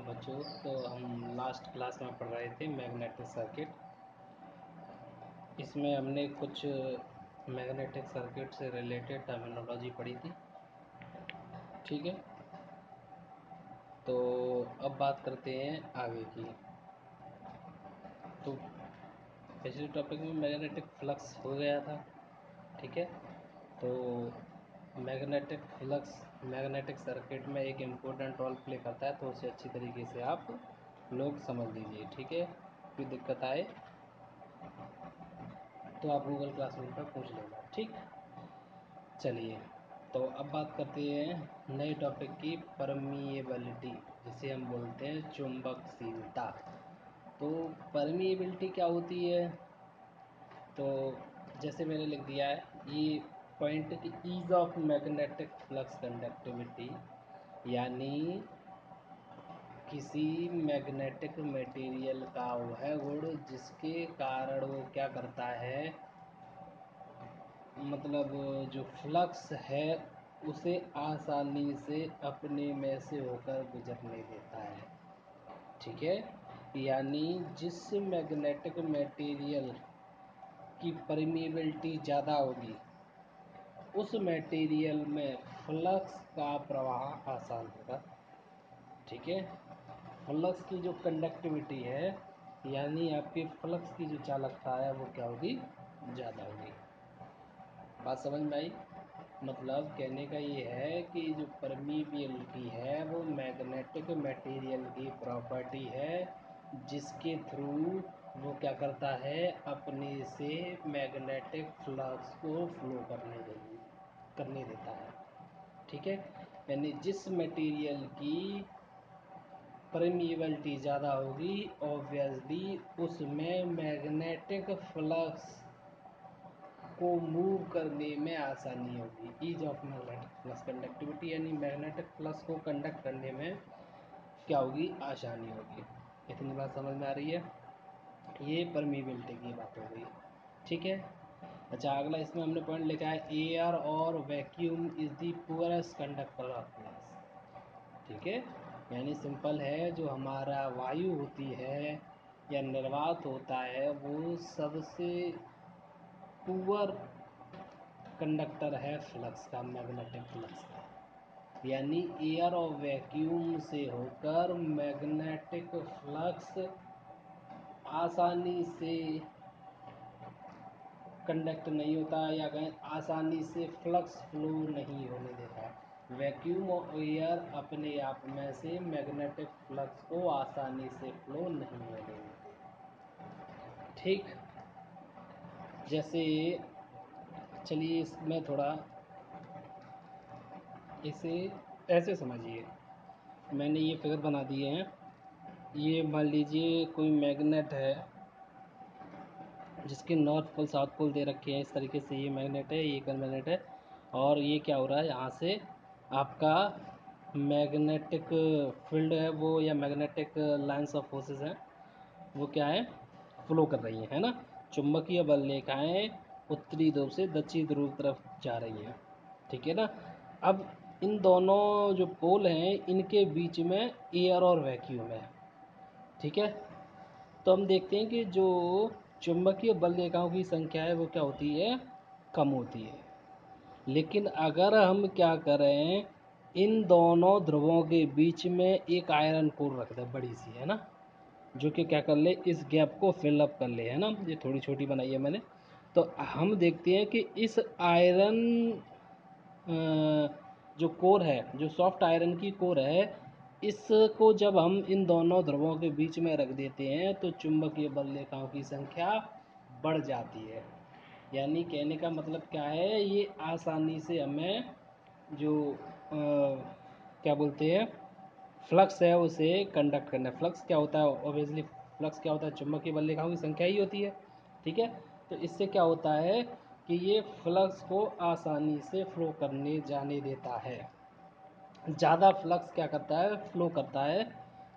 बच्चों, तो हम लास्ट क्लास में पढ़ रहे थे मैग्नेटिक सर्किट। इसमें हमने कुछ मैग्नेटिक सर्किट से रिलेटेड टर्मिनोलॉजी पढ़ी थी। ठीक है, तो अब बात करते हैं आगे की। तो पिछले टॉपिक में मैग्नेटिक फ्लक्स हो गया था। ठीक है, तो मैग्नेटिक फ्लक्स मैग्नेटिक सर्किट में एक इम्पोर्टेंट रोल प्ले करता है, तो उसे अच्छी तरीके से आप लोग समझ लीजिए। ठीक है, कोई दिक्कत आए तो आप गूगल क्लासरूम पर पूछ लेना। ठीक, चलिए, तो अब बात करते हैं नए टॉपिक की, परमिएबिलिटी, जिसे हम बोलते हैं चुंबकशीलता। तो परमिएबिलिटी क्या होती है? तो जैसे मैंने लिख दिया है ये पॉइंट की ease of magnetic flux conductivity, यानी किसी मैग्नेटिक मटेरियल का वह गुण जिसके कारण वो क्या करता है, मतलब जो फ्लक्स है उसे आसानी से अपने में से होकर गुजरने देता है। ठीक है, यानी जिस मैग्नेटिक मटेरियल की परमिएबिलिटी ज़्यादा होगी उस मटेरियल में फ्लक्स का प्रवाह आसान होगा। ठीक है, फ्लक्स की जो कंडक्टिविटी है, यानी आपके फ्लक्स की जो चालकता है वो क्या होगी, ज़्यादा होगी। बात समझ में आई? मतलब कहने का ये है कि जो परमिएबिलिटी है वो मैग्नेटिक मटेरियल की प्रॉपर्टी है, जिसके थ्रू वो क्या करता है, अपने से मैग्नेटिक फ्लक्स को फ्लो करने देता है। ठीक है, यानी जिस मटेरियल की परमिएबिलिटी ज़्यादा होगी ऑब्वियसली उसमें मैग्नेटिक फ्लक्स को मूव करने में आसानी होगी। Ease of magnetic flux conductivity, यानी मैग्नेटिक फ्लक्स को कंडक्ट करने में क्या होगी, आसानी होगी। इतनी बात समझ में आ रही है? ये परमिएबिलिटी की बात हो गई। ठीक है, अच्छा, अगला इसमें हमने पॉइंट लिखा है एयर और vacuum is the poorest conductor of flux. ठीक है, यानी सिंपल है, जो हमारा वायु होती है या निर्वात होता है वो सबसे पुअर कंडक्टर है फ्लक्स का, मैग्नेटिक फ्लक्स का। यानी एयर और वैक्यूम से होकर मैग्नेटिक फ्लक्स आसानी से कंडक्ट नहीं होता, या कहें आसानी से फ्लक्स फ्लो नहीं होने देता। वैक्यूम और एयर अपने आप में से मैग्नेटिक फ्लक्स को आसानी से फ्लो नहीं होने देते। ठीक, जैसे चलिए इसमें थोड़ा इसे ऐसे समझिए। मैंने ये फिगर बना दिए हैं। ये मान लीजिए कोई मैग्नेट है जिसके नॉर्थ पोल साउथ पोल दे रखे हैं। इस तरीके से ये मैग्नेट है, ये एक मैग्नेट है, और ये क्या हो रहा है, यहाँ से आपका मैग्नेटिक फील्ड है वो, या मैग्नेटिक लाइंस ऑफ फोर्सेस हैं वो क्या है, फ्लो कर रही हैं, है ना। चुंबकीय बल रेखाएं उत्तरी ध्रुव से दक्षिणी ध्रुव तरफ जा रही हैं। ठीक है ना। अब इन दोनों जो पोल हैं इनके बीच में एयर और वैक्यूम है। ठीक है, तो हम देखते हैं कि जो चुंबकीय बल रेखाओं की संख्या है वो क्या होती है, कम होती है। लेकिन अगर हम क्या करें, इन दोनों ध्रुवों के बीच में एक आयरन कोर रख दें, बड़ी सी, है ना, जो कि क्या कर ले, इस गैप को फिल अप कर ले, है ना। ये थोड़ी छोटी बनाई है मैंने। तो हम देखते हैं कि इस आयरन जो कोर है, जो सॉफ्ट आयरन की कोर है, इसको जब हम इन दोनों ध्रुवों के बीच में रख देते हैं तो चुंबकीय बल रेखाओं की संख्या बढ़ जाती है। यानी कहने का मतलब क्या है, ये आसानी से हमें जो क्या बोलते हैं, फ्लक्स है उसे कंडक्ट करना है। फ्लक्स क्या होता है, ऑब्वियसली फ्लक्स क्या होता है, चुंबकीय बल रेखाओं की संख्या ही होती है। ठीक है, तो इससे क्या होता है कि ये फ्लक्स को आसानी से फ्लो करने जाने देता है। ज़्यादा फ्लक्स क्या करता है, फ्लो करता है,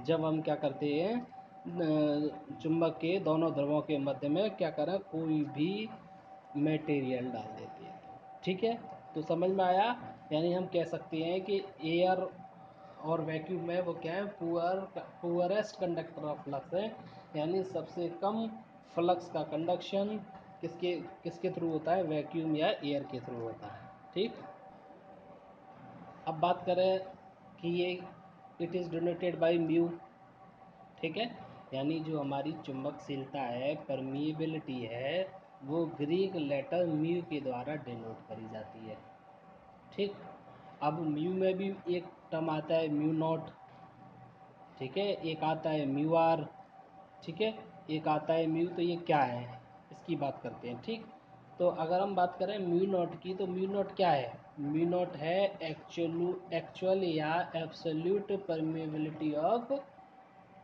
जब हम क्या करते हैं, चुंबक के दोनों ध्रुवों के मध्य में क्या करें, कोई भी मटेरियल डाल देते हैं। ठीक है, तो समझ में आया। यानी हम कह सकते हैं कि एयर और वैक्यूम में वो क्या है, पुअरेस्ट कंडक्टर ऑफ फ्लक्स है, यानी सबसे कम फ्लक्स का कंडक्शन किसके किसके थ्रू होता है, वैक्यूम या एयर के थ्रू होता है। ठीक, अब बात करें कि ये it is denoted by mu. ठीक है, यानी जो हमारी चुंबकशीलता है, परमिएबिलिटी है, वो ग्रीक लेटर म्यू के द्वारा डिनोट करी जाती है। ठीक, अब म्यू में भी एक टर्म आता है म्यू नॉट। ठीक है, एक आता है म्यू आर। ठीक है, एक आता है म्यू। तो ये क्या है, इसकी बात करते हैं। ठीक, तो अगर हम बात करें म्यू नॉट की, तो म्यू नॉट क्या है, म्यू नॉट है एक्चुअल या एब्सोल्यूट परमेबिलिटी ऑफ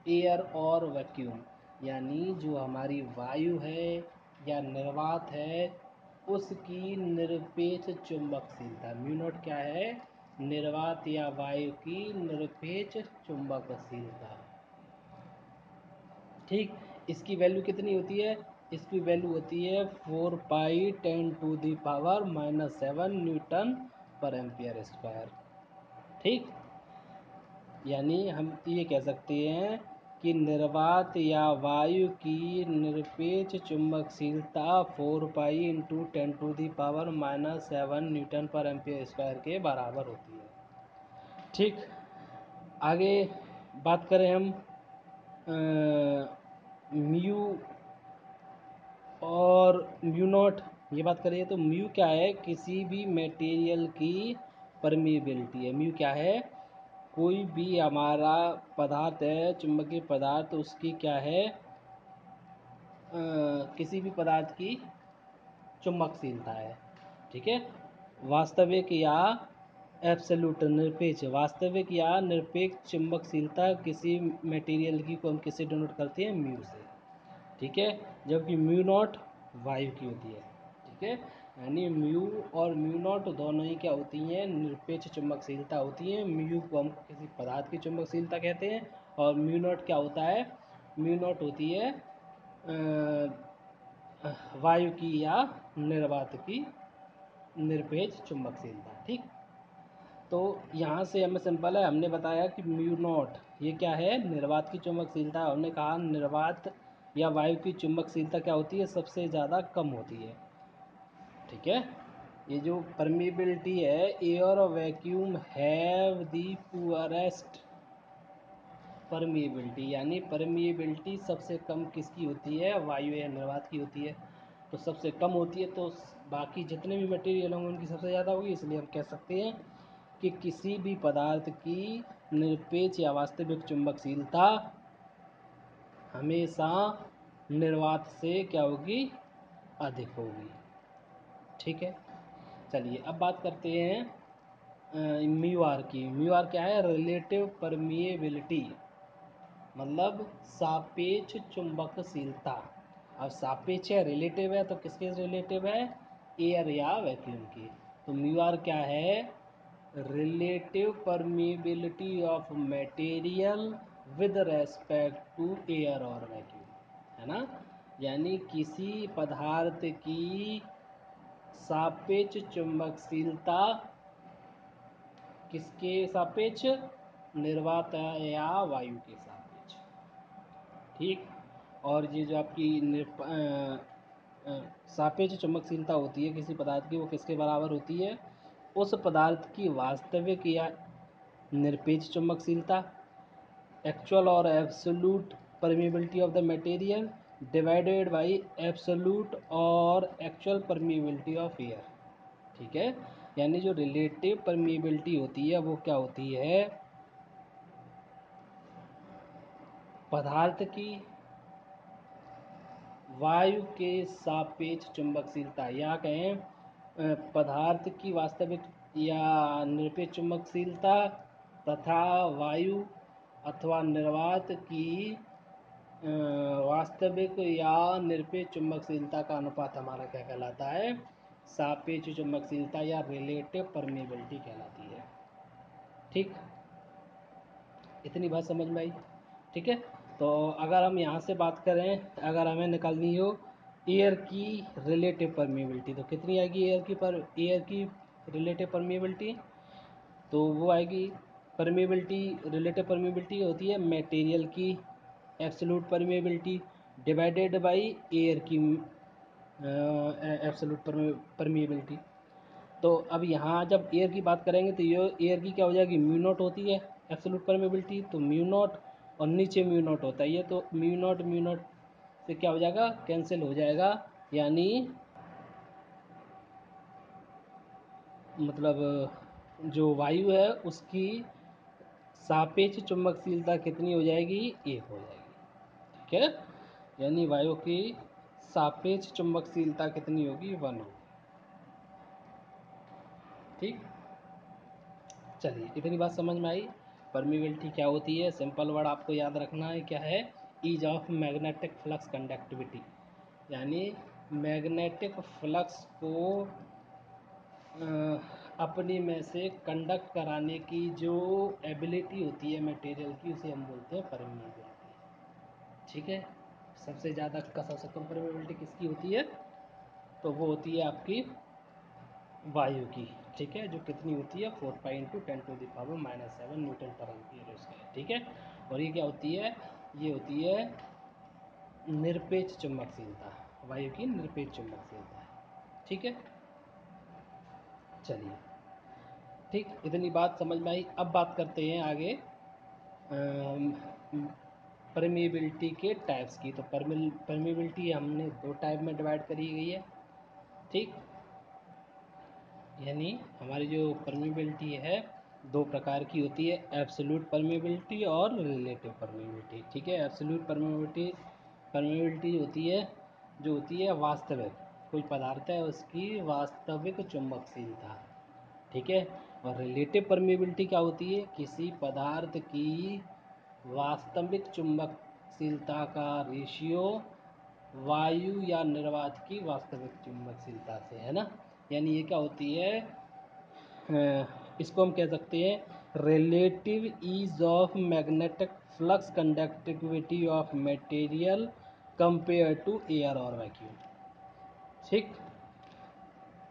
एयर और वैक्यूम, यानी जो हमारी वायु है या निर्वात है उसकी निरपेक्ष चुंबकशीलता। म्यू नॉट क्या है, निर्वात या वायु की निरपेक्ष चुंबकशीलता। ठीक, इसकी वैल्यू कितनी होती है, इसकी वैल्यू होती है 4 पाई 10⁻⁻7 न्यूटन पर एम्पियर स्क्वायर। ठीक, यानी हम ये कह सकते हैं कि निर्वात या वायु की निरपेक्ष चुंबकशीलता 4 पाई इंटू 10⁻⁻7 न्यूटन पर एम्पियर स्क्वायर के बराबर होती है। ठीक, आगे बात करें हम म्यू और म्यू नॉट, ये बात करिए तो म्यू क्या है, किसी भी मटेरियल की परमिएबिलिटी है। म्यू क्या है, कोई भी हमारा पदार्थ है, चुंबकीय पदार्थ, उसकी क्या है, किसी भी पदार्थ की चुंबकशीलता है। ठीक है, वास्तविक या एब्सोल्यूट निरपेक्ष, वास्तविक या निरपेक्ष चुंबकशीलता किसी मटेरियल की को हम किससे डिनोट करते हैं, म्यू से। ठीक है, जबकि म्यू नॉट वायु की होती है। ठीक है, यानी म्यू और म्यू नॉट दोनों ही क्या होती हैं, निरपेक्ष चुंबकशीलता होती हैं। म्यू को हम किसी पदार्थ की चुंबकशीलता कहते हैं, और म्यू नॉट क्या होता है, म्यू नॉट होती है वायु की या निर्वात की निरपेक्ष चुंबकशीलता। ठीक, तो यहाँ से हमें सिंपल है, हमने बताया कि म्यू नॉट ये क्या है, निर्वात की चुंबकशीलता। हमने कहा निर्वात या वायु की चुंबकशीलता क्या होती है, सबसे ज़्यादा कम होती है। ठीक है, ये जो परमिएबिलिटी है, एयर और vacuum have the poorest permeability, यानी परमिएबिलिटी सबसे कम किसकी होती है, वायु या निर्वात की होती है। तो सबसे कम होती है, तो बाकी जितने भी मटेरियल होंगे उनकी सबसे ज़्यादा होगी। इसलिए हम कह सकते हैं कि किसी भी पदार्थ की निरपेक्ष या वास्तविक चुंबकशीलता हमेशा निर्वात से क्या होगी, अधिक होगी। ठीक है, चलिए अब बात करते हैं म्यू आर की। म्यू आर क्या है, रिलेटिव परमिएबिलिटी, मतलब सापेक्ष चुंबकशीलता। अब सापेक्ष है, रिलेटिव है, तो किसके रिलेटिव है, एयर या वैक्यूम की। तो म्यू आर क्या है, relative permeability of material with respect to air और वैक्यूम, है ना। यानी किसी पदार्थ की सापेक्ष चुंबकशीलता किसके सापेक्ष, निर्वात या वायु के सापेक्ष। ठीक, और ये जो आपकी सापेक्ष चुंबकशीलता होती है किसी पदार्थ की, वो किसके बराबर होती है, उस पदार्थ की वास्तविक या निरपेक्ष चुंबकशीलता, एक्चुअल और absolute permeability of the material divided by absolute और एक्चुअल परमिएबिलिटी ऑफ एयर। ठीक है, यानी जो रिलेटिव परमिएबिलिटी होती है वो क्या होती है, पदार्थ की वायु के सापेक्ष चुंबकशीलता, या कहें पदार्थ की वास्तविक या निरपेक्ष चुंबकशीलता तथा वायु अथवा निर्वात की वास्तविक या निरपेक्ष चुंबकशीलता का अनुपात हमारा क्या कहलाता है, सापेक्ष चुंबकशीलता या रिलेटिव परमिएबिलिटी कहलाती है। ठीक, इतनी बात समझ में आई। ठीक है, तो अगर हम यहाँ से बात करें, अगर हमें निकालनी हो एयर की रिलेटिव परमिएबिलिटी, तो कितनी आएगी एयर की रिलेटिव परमिएबिलिटी, तो वो आएगी परमेबिलिटी, रिलेटिव परमेबिलिटी होती है मटेरियल की absolute permeability divided by air की एब्सोल्यूट परमेबिलिटी। तो अब यहाँ जब एयर की बात करेंगे तो ये एयर की क्या हो जाएगी, म्यू नॉट होती है एब्सोल्यूट परमेबिलिटी, तो म्यू नॉट और नीचे म्यू नॉट होता है ये, तो म्यू नॉट से क्या हो जाएगा, कैंसिल हो जाएगा। यानी मतलब जो वायु है उसकी सापेक्ष चुंबकशीलता कितनी हो जाएगी, 1 हो जाएगी। ठीक है, यानी वायु की सापेक्ष चुंबकशीलता कितनी होगी, 1 होगी। ठीक, चलिए इतनी बात समझ में आई। परमिबिलिटी क्या होती है, सिंपल वर्ड आपको याद रखना है, क्या है, ease of magnetic flux conductivity, यानी मैग्नेटिक फ्लक्स को अपने में से कंडक्ट कराने की जो एबिलिटी होती है मटेरियल की, उसे हम बोलते हैं परमिबिलिटी। ठीक है, सबसे ज़्यादा सबसे कम परमिबिलिटी किसकी होती है, तो वो होती है आपकी वायु की। ठीक है, जो कितनी होती है 4 पाई इंटू 10⁻⁻⁷ न्यूटन पर एम्पीयर उसका। ठीक है, और ये क्या होती है, ये होती है निरपेक्ष चुंबकशीलता, वायु की निरपेक्ष चुंबकशीलता। ठीक है, चलिए ठीक, इतनी बात समझ में आई। अब बात करते हैं आगे परमेबिलिटी के टाइप्स की। तो परमेबिलिटी हमने 2 टाइप में डिवाइड करी गई है। ठीक, यानी हमारी जो परमेबिलिटी है 2 प्रकार की होती है, एब्सोल्यूट परमेबिलिटी और रिलेटिव परमेबिलिटी। ठीक है, एब्सोल्यूट परमेबिलिटी होती है जो होती है वास्तविक, कोई पदार्थ है उसकी वास्तविक चुंबकशीलता। ठीक है, और रिलेटिव परमेबिलिटी क्या होती है, किसी पदार्थ की वास्तविक चुंबकशीलता का रेशियो वायु या निर्वात की वास्तविक चुंबकशीलता से, है ना। यानी ये क्या होती है, इसको हम कह सकते हैं relative ease of magnetic flux conductivity of material compare to air और वैक्यूम। ठीक,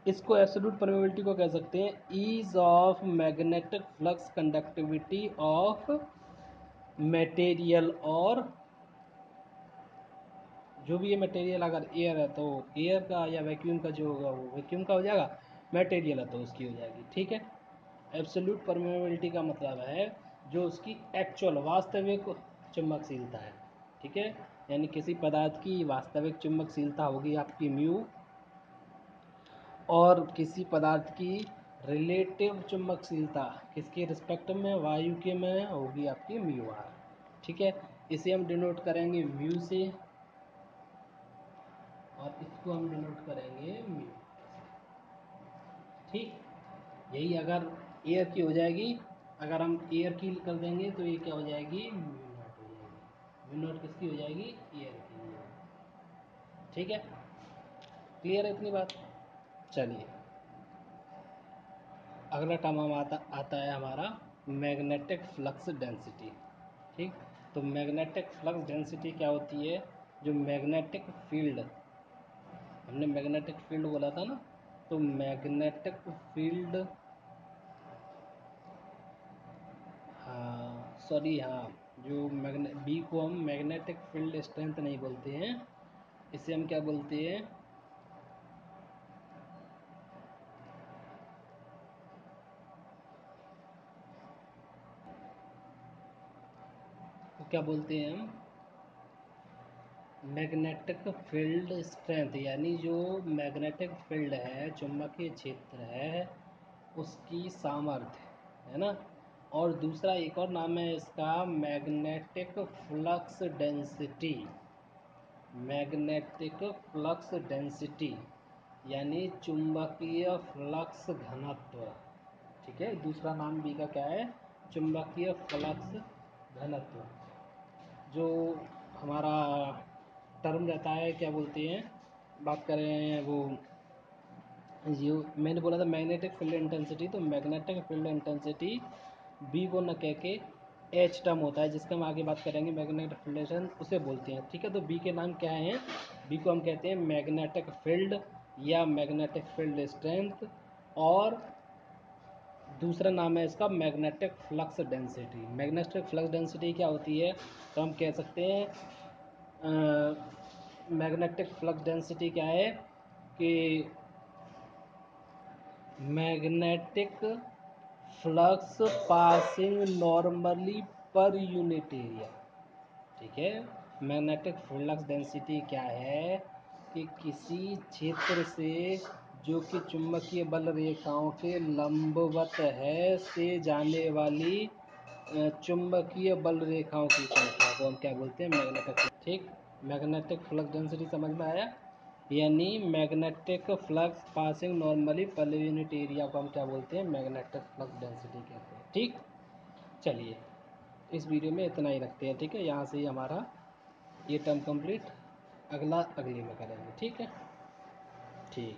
इसको एब्सोल्यूट परमेबिलिटी को कह सकते हैं ease of magnetic flux conductivity of material, और जो भी ये मटेरियल अगर एयर है तो एयर का, या वैक्यूम का जो होगा वो वैक्यूम का हो जाएगा, मटेरियल है तो उसकी हो जाएगी। ठीक है, एब्सोल्यूट परमेबिलिटी का मतलब है जो उसकी एक्चुअल वास्तविक चुंबकशीलता है। ठीक है, यानी किसी पदार्थ की वास्तविक चुंबकशीलता होगी आपकी म्यू, और किसी पदार्थ की रिलेटिव चुंबकशीलता किसके रिस्पेक्ट में, वायु के में होगी आपकी म्यू आर। ठीक है, इसे हम डिनोट करेंगे म्यू से, और इसको हम डिनोट करेंगे म्यू। ठीक, यही अगर एयर की हो जाएगी, अगर हम एयर की कर देंगे तो ये क्या हो जाएगी, म्यू नॉट हो जाएगी। म्यू नॉट किसकी हो जाएगी, एयर की हो जाएगी। ठीक है, क्लियर है इतनी बात। चलिए अगला टर्म हम आता है हमारा मैग्नेटिक फ्लक्स डेंसिटी। ठीक, तो मैग्नेटिक फ्लक्स डेंसिटी क्या होती है, जो मैग्नेटिक फील्ड, हमने मैग्नेटिक फील्ड बोला था ना, तो मैग्नेटिक फील्ड, हाँ सॉरी, हाँ, जो बी को हम मैग्नेटिक फील्ड स्ट्रेंथ नहीं बोलते हैं, इसे हम क्या बोलते हैं, तो क्या बोलते हैं हम, मैग्नेटिक फील्ड स्ट्रेंथ, यानी जो मैग्नेटिक फील्ड है, चुंबकीय क्षेत्र है, उसकी सामर्थ्य, है ना। और दूसरा एक और नाम है इसका magnetic flux density, magnetic flux density यानी चुंबकीय फ्लक्स घनत्व। ठीक है, दूसरा नाम बी का क्या है, चुंबकीय फ्लक्स घनत्व। जो हमारा टर्म रहता है, क्या बोलते हैं, बात करें वो, जो मैंने बोला था मैग्नेटिक फील्ड इंटेंसिटी, तो मैग्नेटिक फील्ड इंटेंसिटी बी को न कह के एच टर्म होता है, जिसका हम आगे बात करेंगे, मैग्नेटिक फील्ड उसे बोलते हैं। ठीक है, तो बी के नाम क्या हैं, बी को हम कहते हैं मैग्नेटिक फील्ड या मैग्नेटिक फील्ड स्ट्रेंथ, और दूसरा नाम है इसका magnetic flux density. Magnetic flux density क्या होती है, तो हम कह सकते हैं मैग्नेटिक फ्लक्स डेंसिटी क्या है कि magnetic flux passing normally per unit area. ठीक है, मैग्नेटिक फ्लक्स डेंसिटी क्या है कि किसी क्षेत्र से जो कि चुंबकीय बल रेखाओं के लंबवत है से जाने वाली चुंबकीय बल रेखाओं की संख्या को हम क्या बोलते हैं, मैग्नेटिक। ठीक, मैग्नेटिक फ्लक्स डेंसिटी समझ में आया, यानी magnetic flux passing normally per unit area को हम क्या बोलते हैं, मैग्नेटिक फ्लक्स डेंसिटी कहते हैं। ठीक, चलिए इस वीडियो में इतना ही रखते हैं। ठीक है, यहाँ से ही हमारा ये टर्म कंप्लीट, अगला अगले में करेंगे। ठीक है, ठीक।